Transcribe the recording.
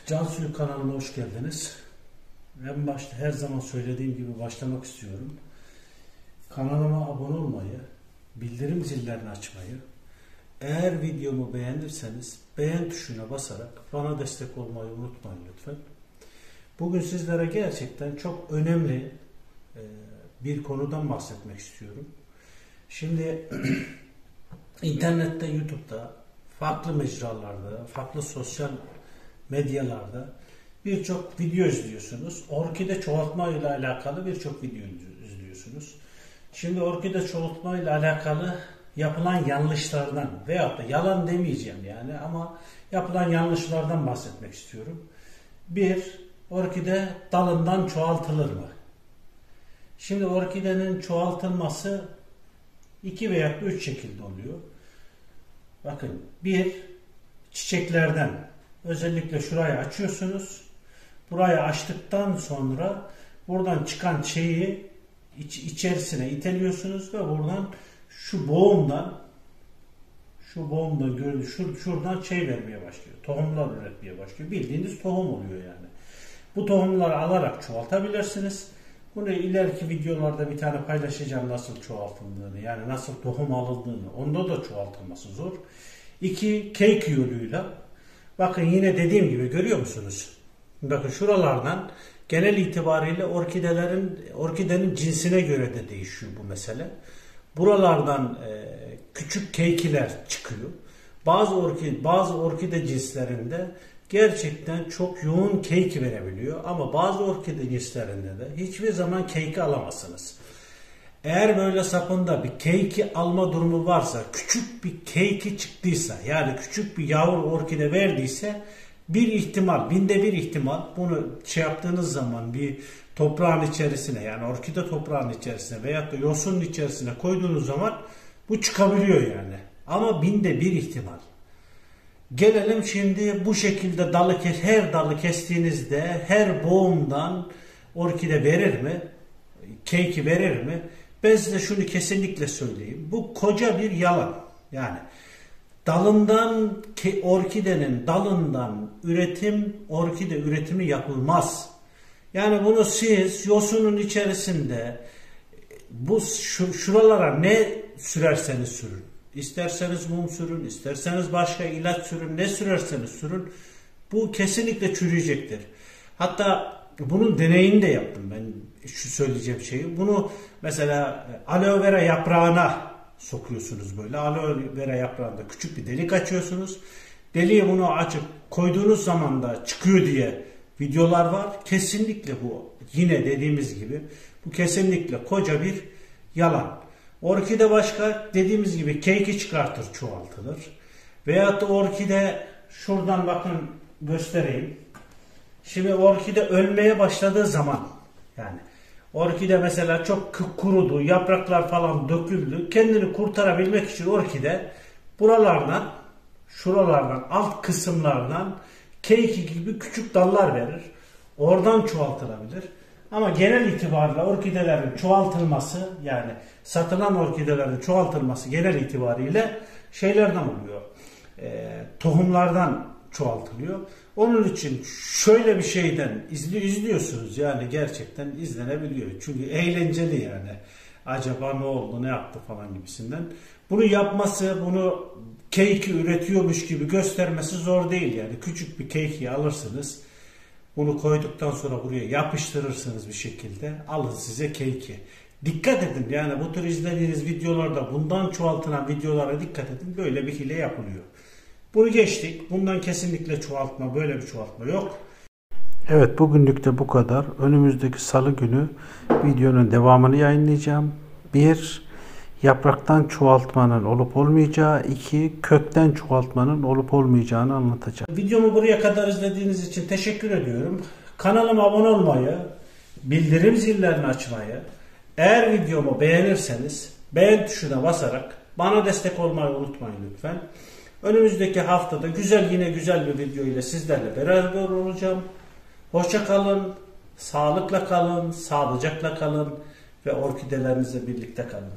Cansuyu kanalıma hoş geldiniz. En başta her zaman söylediğim gibi başlamak istiyorum. Kanalıma abone olmayı, bildirim zillerini açmayı, eğer videomu beğenirseniz beğen tuşuna basarak bana destek olmayı unutmayın lütfen. Bugün sizlere gerçekten çok önemli bir konudan bahsetmek istiyorum. Şimdi internette, YouTube'da, farklı mecralarda, farklı sosyal medyalarda birçok video izliyorsunuz. Orkide çoğaltma ile alakalı birçok video izliyorsunuz. Şimdi orkide çoğaltma ile alakalı yapılan yanlışlardan veyahut da yalan demeyeceğim yani ama yapılan yanlışlardan bahsetmek istiyorum. Bir, orkide dalından çoğaltılır mı? Şimdi orkidenin çoğaltılması 2 veya 3 şekilde oluyor. Bakın, bir, çiçeklerden özellikle şurayı açıyorsunuz. Burayı açtıktan sonra buradan çıkan şeyi içerisine iteliyorsunuz ve buradan şu boğumdan şuradan şey vermeye başlıyor. Tohumlar üretmeye başlıyor. Bildiğiniz tohum oluyor yani. Bu tohumları alarak çoğaltabilirsiniz. Bunu ileriki videolarda bir tane paylaşacağım, nasıl çoğaltıldığını, yani nasıl tohum alındığını. Onda da çoğaltılması zor. 2, cake yoluyla. Bakın yine dediğim gibi, görüyor musunuz? Bakın şuralardan genel itibariyle orkidenin cinsine göre de değişiyor bu mesele. Buralardan küçük cake'ler çıkıyor. Bazı orkide cinslerinde gerçekten çok yoğun cake verebiliyor ama bazı orkide cinslerinde de hiçbir zaman cake alamazsınız. Eğer böyle sapında bir cake'i alma durumu varsa, küçük bir cake'i çıktıysa, yani küçük bir yavru orkide verdiyse, bir ihtimal, binde bir ihtimal, bunu yaptığınız zaman bir toprağın içerisine, yani orkide toprağın içerisine veyahut da yosunun içerisine koyduğunuz zaman bu çıkabiliyor yani. Ama binde bir ihtimal. Gelelim şimdi bu şekilde her dalı kestiğinizde her boğumdan orkide verir mi? Cake'i verir mi? Ben size şunu kesinlikle söyleyeyim. Bu koca bir yalan. Yani orkidenin dalından orkide üretimi yapılmaz. Yani bunu siz yosunun içerisinde şuralara ne sürerseniz sürün. İsterseniz mum sürün, isterseniz başka ilaç sürün, ne sürerseniz sürün, bu kesinlikle çürüyecektir. Hatta bunun deneyini de yaptım ben, şu söyleyeceğim şeyi. Bunu mesela aloe vera yaprağına sokuyorsunuz böyle. Aloe vera yaprağında küçük bir delik açıyorsunuz. Deliğe bunu açıp koyduğunuz zaman da çıkıyor diye videolar var. Kesinlikle bu, yine dediğimiz gibi, bu kesinlikle koca bir yalan. Orkide başka, dediğimiz gibi cake'i çıkartır, çoğaltılır. Veyahut da orkide, şuradan bakın göstereyim. Şimdi orkide ölmeye başladığı zaman, yani orkide mesela çok kurudu, yapraklar falan döküldü. Kendini kurtarabilmek için orkide şuralardan, alt kısımlardan cake gibi küçük dallar verir. Oradan çoğaltılabilir. Ama genel itibariyle orkidelerin çoğaltılması, yani satılan orkidelerin çoğaltılması genel itibariyle şeylerden oluyor. Tohumlardan çoğaltılıyor. Onun için şöyle bir şeyden izliyorsunuz, yani gerçekten izlenebiliyor. Çünkü eğlenceli yani. Acaba ne oldu, ne yaptı falan gibisinden. Bunu yapması, bunu cake'i üretiyormuş gibi göstermesi zor değil yani. Küçük bir cake'i alırsınız. Bunu koyduktan sonra buraya yapıştırırsınız bir şekilde. Alın size cake'i. Dikkat edin, yani bu tür izlediğiniz videolarda bundan çoğaltılan videolara dikkat edin. Böyle bir hile yapılıyor. Bunu geçtik. Bundan kesinlikle çoğaltma, böyle bir çoğaltma yok. Evet, bugünlük de bu kadar. Önümüzdeki salı günü videonun devamını yayınlayacağım. 1. Yapraktan çoğaltmanın olup olmayacağı. 2. Kökten çoğaltmanın olup olmayacağını anlatacağım. Videomu buraya kadar izlediğiniz için teşekkür ediyorum. Kanalıma abone olmayı, bildirim zillerini açmayı, eğer videomu beğenirseniz beğen tuşuna basarak bana destek olmayı unutmayın lütfen. Önümüzdeki haftada yine güzel bir video ile sizlerle beraber olacağım. Hoşça kalın, sağlıkla kalın, sağlıcakla kalın ve orkidelerinizle birlikte kalın.